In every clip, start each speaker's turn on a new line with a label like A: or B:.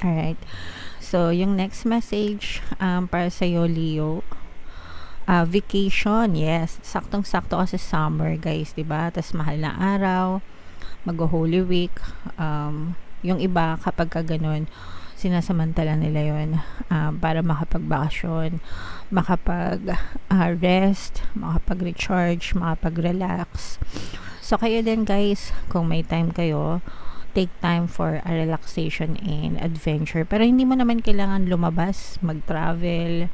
A: Alright. So, yung next message para sa'yo, Leo. Vacation, yes. Saktong-sakto kasi summer, guys, 'di ba? Tas mahal na araw, mag-Holy Week. Yung iba kapag ka ganun, sinasamantala nila 'yon para makapagbakasyon, rest, makapag-recharge, makapag-relax. So kayo din, guys, kung may time kayo, take time for a relaxation and adventure. Pero hindi mo naman kailangan lumabas, mag-travel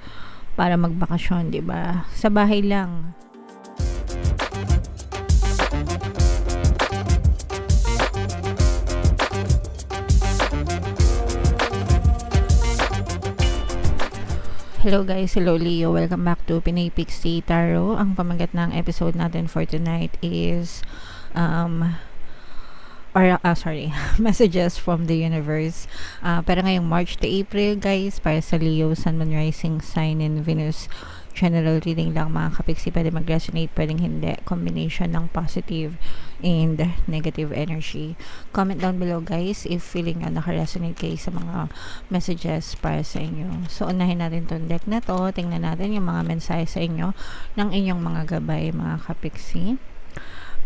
A: para magbakasyon, 'di ba? Sa bahay lang. Hello guys, hello Leo. Welcome back to Pinay Pixie Tarot. Ang pamagat ng episode natin for tonight is messages from the universe. Pero ngayong March to April, guys, para sa Leo, Sun, Moon, Rising, Sign, and Venus. General reading lang, mga kapiksi. Pwede mag-resonate, pwedeng hindi. Combination ng positive and negative energy. Comment down below, guys, if feeling nyo naka-resonate kayo sa mga messages para sa inyo. So, unahin natin tong deck na to. Tingnan natin yung mga mensahe sa inyo ng inyong mga gabay, mga kapiksi.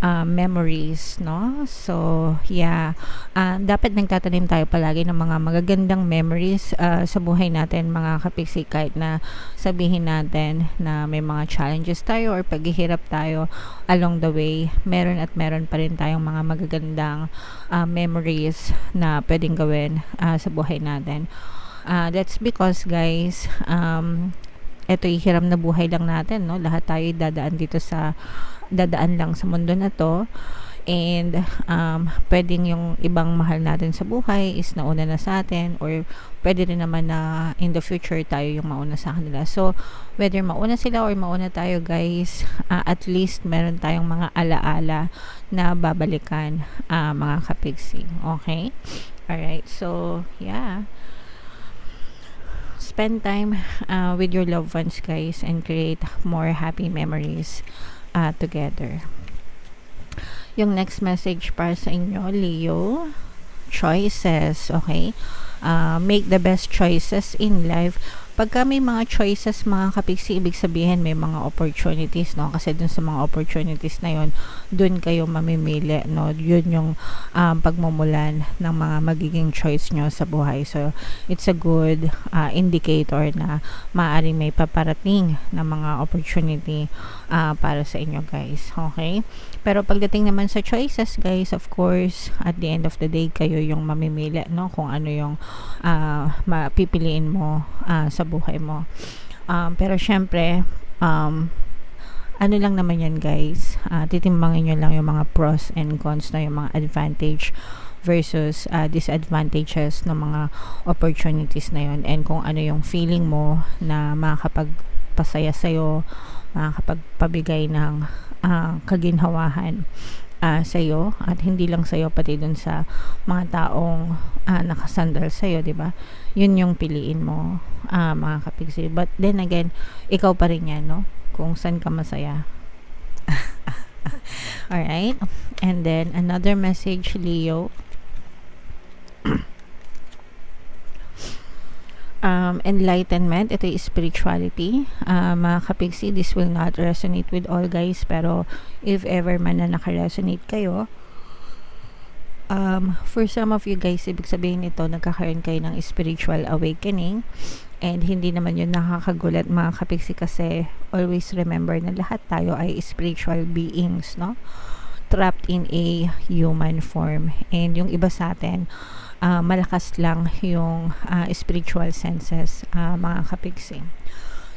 A: Memories, no? So, yeah. Dapat nagtatanim tayo palagi ng mga magagandang memories sa buhay natin, mga kapiksi, kahit na sabihin natin na may mga challenges tayo or paghihirap tayo along the way, meron at meron pa rin tayong mga magagandang memories na pwedeng gawin sa buhay natin. That's because, guys, eto hiram na buhay lang natin, no? Lahat tayo dadaan lang sa mundo na to, and pwedeng yung ibang mahal natin sa buhay is nauna na sa atin, or pwede rin naman na in the future tayo yung mauna sa kanila. So whether mauna sila or mauna tayo, guys, at least meron tayong mga alaala na babalikan, mga kapiksi. Okay? Alright, so yeah, spend time with your loved ones, guys, and create more happy memories together. Yung next message para sa inyo, Leo, choices. Okay, make the best choices in life. Pagka may mga choices, mga kapiksi, ibig sabihin may mga opportunities, no? Kasi dun sa mga opportunities na yun, dun kayo mamimili, no? Yun yung pagmumulan ng mga magiging choice nyo sa buhay. So it's a good indicator na maaaring may paparating na mga opportunity para sa inyo, guys. Okay? Pero pagdating naman sa choices, guys, of course, at the end of the day, kayo yung mamimili, no? Kung ano yung mapipiliin mo sa buhay mo. Pero syempre, ano lang naman yan, guys, titimbangin nyo lang yung mga pros and cons, na yung mga advantage versus disadvantages ng mga opportunities na yun, and kung ano yung feeling mo na makakapagpasaya sa'yo, makakapagpabigay ng kaginhawahan sa'yo, at hindi lang sa'yo, pati dun sa mga taong nakasandal sa'yo, diba? Yun yung piliin mo, mga kapiksi. But then again, ikaw pa rin yan, no? Kung saan ka masaya. Alright? And then, another message, Leo. Enlightenment, ito yung spirituality. Mga kapiksi, this will not resonate with all, guys, pero if ever man na naka-resonate kayo, for some of you, guys, ibig sabihin nito, nagkakaroon kayo ng spiritual awakening, and hindi naman yun nakakagulat, mga kapiksi, kasi always remember na lahat tayo ay spiritual beings, no? Trapped in a human form, and yung iba sa atin, malakas lang yung spiritual senses, mga kapiksi.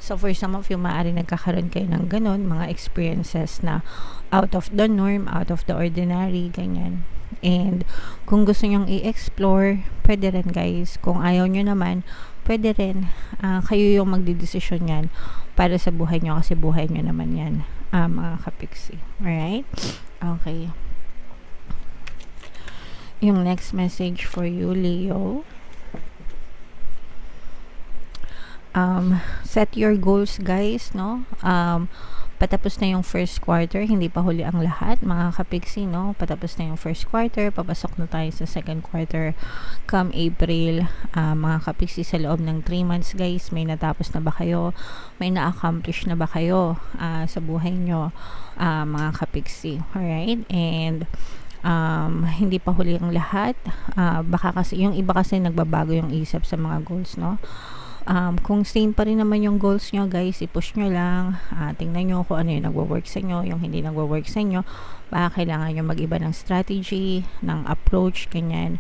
A: So for some of you, maaari nagkakaroon kayo ng ganun, mga experiences na out of the norm, out of the ordinary, ganyan. And kung gusto nyong i-explore, pwede rin, guys. Kung ayaw nyo naman, pwede rin. Kayo yung magdidesisyon yan para sa buhay nyo, kasi buhay nyo naman yan, mga kapiksi. Alright? Okay. Yung next message for you, Leo. Set your goals, guys, no? Patapos na yung first quarter, hindi pa huli ang lahat, mga kapiksi, no? Patapos na yung first quarter, papasok na tayo sa second quarter come April. mga kapiksi, sa loob ng 3 months guys, may natapos na ba kayo, may na-accomplish na ba kayo sa buhay nyo, mga kapiksi. Alright, and hindi pa huli ang lahat. Baka kasi yung iba kasi nagbabago yung isip sa mga goals, no? Kung same pa rin naman yung goals nyo guys, i-push nyo lang, tingnan nyo kung ano yung nagwo-work sa inyo, yung hindi nagwo-work sa inyo, baka kailangan nyo mag-iba ng strategy, ng approach, ganyan,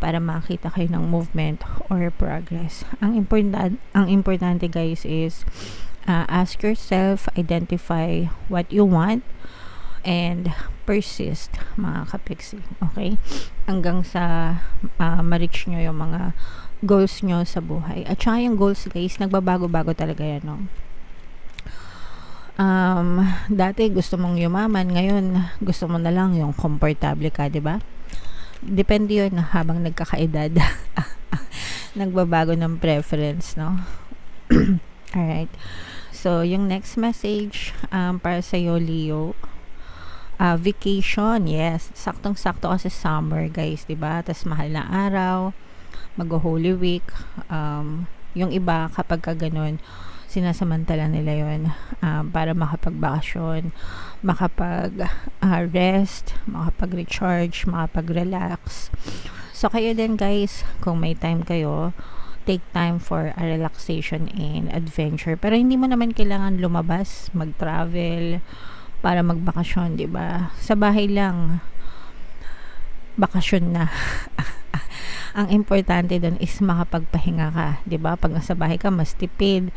A: para makita kayo ng movement or progress. Ang importante guys is ask yourself, identify what you want, and persist, mga kapiksi. Okay, hanggang sa ma-reach nyo yung mga goals nyo sa buhay. At saka yung goals guys, nagbabago-bago talaga yan, no? Dati gusto mong yumaman, ngayon gusto mo na lang yung komportable ka, di ba? Depende yun habang nagkakaedad. Nagbabago ng preference, no? Alright, so yung next message para sa'yo, Leo, vacation. Yes, saktong-sakto kasi summer guys, diba? Tas mahal na araw, mag-Holy Week. Yung iba kapag ka ganun, sinasamantala nila yun para makapagbakasyon, makapag-rest, makapag-recharge, makapag-relax. So kayo din guys, kung may time kayo, take time for a relaxation and adventure. Pero hindi mo naman kailangan lumabas, mag-travel para magbakasyon, di ba? Sa bahay lang, bakasyon na. Ang importante doon is makapagpahinga ka, di ba? Pag nasa bahay ka, mas tipid.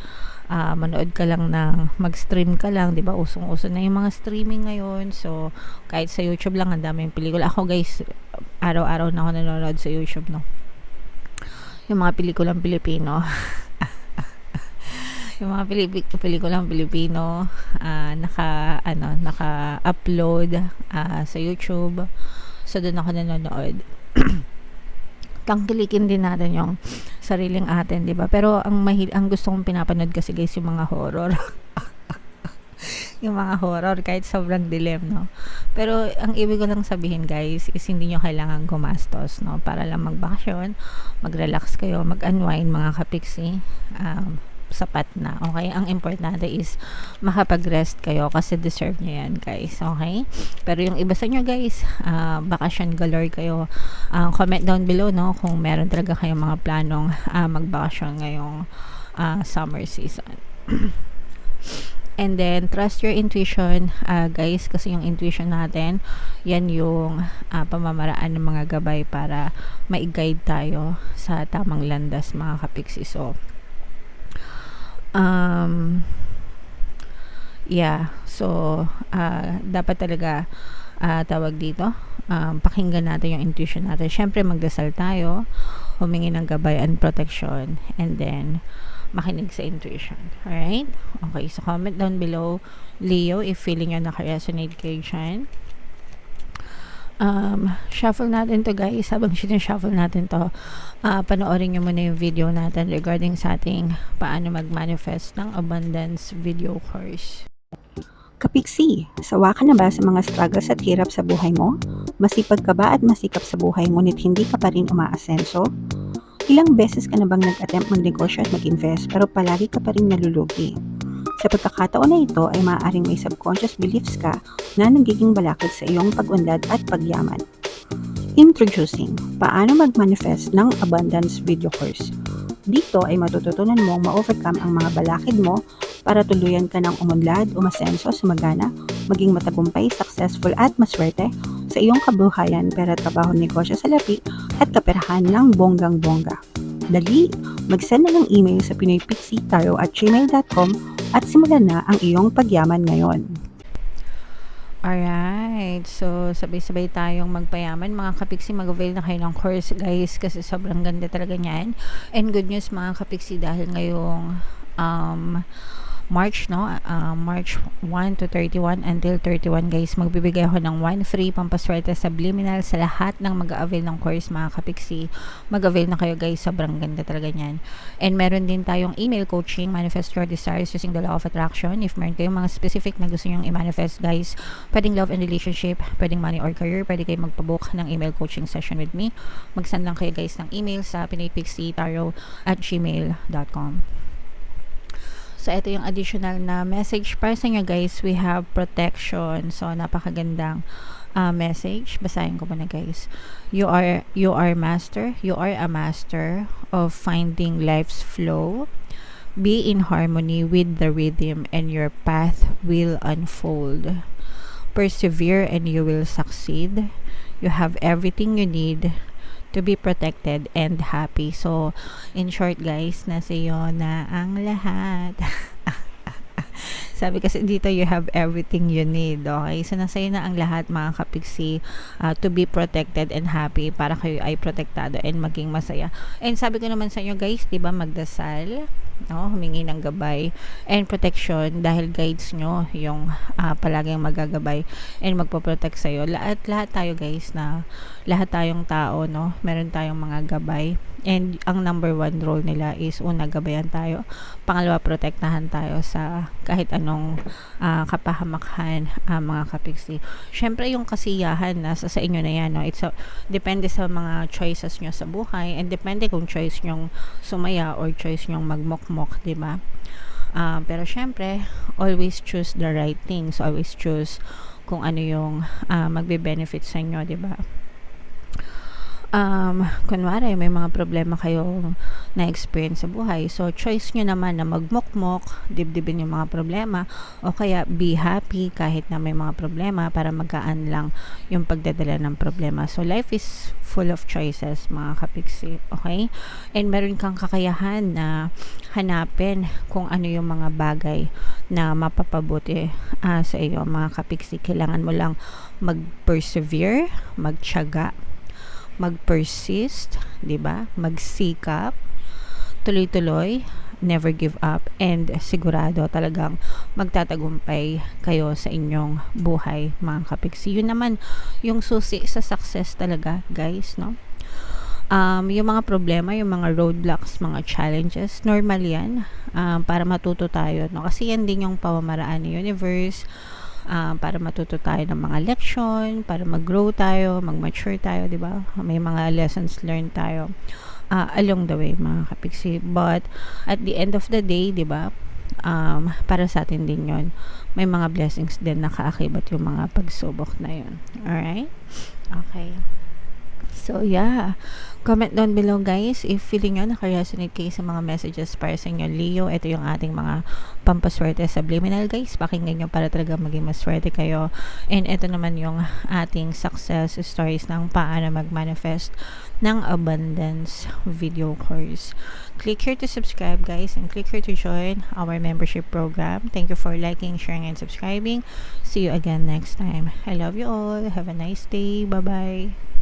A: Manood ka lang ng, mag-stream ka lang, di ba? Usong-uso na yung mga streaming ngayon. So, kahit sa YouTube lang, ang daming pelikula. Ako guys, araw-araw na ako nanonood sa YouTube, no? Yung mga pelikulang Pilipino. Yung mga pelikulang Pilipino, naka-upload sa YouTube. So, doon ako nanonood. Tangkilikin din natin yung sariling atin, di ba? Pero ang gusto kong pinapanood kasi guys, yung mga horror. Yung mga horror, kahit sobrang dilim, no? Pero ang ibig ko lang sabihin guys, is hindi nyo kailangan gumastos, no? Para lang magbakasyon, mag-relax kayo, mag-unwind, mga kapiksi. Sapat na, okay? Ang importante is makapag-rest kayo kasi deserve nyo yan guys, okay? Pero yung iba sa nyo guys, bakasyon galore kayo. Comment down below, no, kung meron talaga kayong mga planong magbakasyon ngayong summer season. And then trust your intuition guys, kasi yung intuition natin, yan yung pamamaraan ng mga gabay para ma-guide tayo sa tamang landas, mga kapiksi. So dapat talaga tawag dito, pakinggan natin yung intuition natin. Syempre magdasal tayo, humingi ng gabay and protection, and then makinig sa intuition. Alright? Okay, so comment down below, Leo, if feeling nyo naka-resonate kayo dyan. Shuffle natin to guys. Habang shuffle natin to, panoorin nyo muna yung video natin regarding sa ating paano mag-manifest ng abundance video course.
B: Kapiksi, sawa ka na ba sa mga struggles at hirap sa buhay mo? Masipag ka ba at masikap sa buhay ngunit hindi ka pa rin umaasenso? Ilang beses ka na bang nag-attempt magnegosyo at mag-invest pero palagi ka pa rin nalulugi? Sa pagkakataon na ito ay maaaring may subconscious beliefs ka na nagiging balakid sa iyong pag-unlad at pagyaman. Introducing, paano mag-manifest ng abundance video course. Dito ay matututunan mong ma-overcome ang mga balakid mo para tuluyan ka ng umunlad, umasenso, sumagana, maging matagumpay, successful at maswerte sa iyong kabuhayan, pera, trabaho, negosyo, salapi at kaperahan ng bonggang-bongga. Dali, mag-send na ng email sa pinoypixitaro@gmail.com at simulan na ang iyong pagyaman ngayon.
A: Alright, so sabay-sabay tayong magpayaman, mga kapiksi. Mag-avail na kayo ng course guys, kasi sobrang ganda talaga niyan. And good news mga kapiksi, dahil ngayong March, no? March 1 to 31 until 31 guys. Magbibigay ako ng 1 free pampaswerte subliminal sa lahat ng mag-avail ng course mga kapiksi. Mag-avail na kayo guys. Sobrang ganda talaga niyan. And meron din tayong email coaching, manifest your desires using the law of attraction. If meron kayong mga specific na gusto nyong i-manifest guys, pwedeng love and relationship, pwedeng money or career, pwede kayo magpabook ng email coaching session with me. Mag-send lang kayo guys ng email sa pinaypixietarot@gmail.com. So, ito yung additional na message para sa inyo guys. We have protection. So, napakagandang message. Basahin ko muna guys. You are master. You are a master of finding life's flow. Be in harmony with the rhythm and your path will unfold. Persevere and you will succeed. You have everything you need to be protected and happy. So, in short guys, nasa iyo na ang lahat. Sabi kasi dito, you have everything you need. Okay? So, nasa iyo na ang lahat mga kapiksi to be protected and happy para kayo ay protektado and maging masaya. And sabi ko naman sa inyo guys, diba, magdasal, no? Humingi ng gabay and protection dahil guides nyo yung palaging magagabay and magpo-protect sa'yo. Lahat tayo guys, na lahat tayong tao, no? Meron tayong mga gabay. And ang number one role nila is una, gabayan tayo. Pangalawa, protektahan tayo sa kahit anong kapahamakhan mga kapiksi. Syempre, yung kasiyahan nasa sa inyo na yan. No? Depende sa mga choices nyo sa buhay and depende kung choice nyong sumaya or choice nyong magmokmok, diba? Pero syempre, always choose the right things. Always choose kung ano yung magbe-benefit sa inyo, diba? Kunwari may mga problema kayo na-experience sa buhay, so choice nyo naman na magmokmok, dibdibin yung mga problema, o kaya be happy kahit na may mga problema para magaan lang yung pagdadala ng problema. So life is full of choices mga kapiksi, okay? And meron kang kakayahan na hanapin kung ano yung mga bagay na mapapabuti sa iyo mga kapiksi. Kailangan mo lang mag-persevere, magtiyaga, mag-persist, 'di ba? Magsikap, tuloy-tuloy, never give up, and sigurado talagang magtatagumpay kayo sa inyong buhay, mga kapiksi. Yun naman yung susi sa success talaga, guys, no? Yung mga problema, yung mga roadblocks, mga challenges, normal yan para matuto tayo, no? Kasi yan din yung pamamaraan ng universe para matuto tayo ng mga leksyon, para mag-grow tayo, mag-mature tayo, di ba? May mga lessons learned tayo along the way, mga kapiksi. But at the end of the day, di ba? Para sa atin din yon. May mga blessings din na kaakibat yung mga pagsubok na yun. Alright? Okay. So, yeah. Comment down below, guys, if feeling nyo naka-resonate kayo sa mga messages para sa inyo, Leo. Ito yung ating mga pampaswerte subliminal, guys. Pakinggan nyo para talaga maging maswerte kayo. And ito naman yung ating success stories ng paano mag-manifest ng abundance video course. Click here to subscribe, guys, and click here to join our membership program. Thank you for liking, sharing, and subscribing. See you again next time. I love you all. Have a nice day. Bye-bye.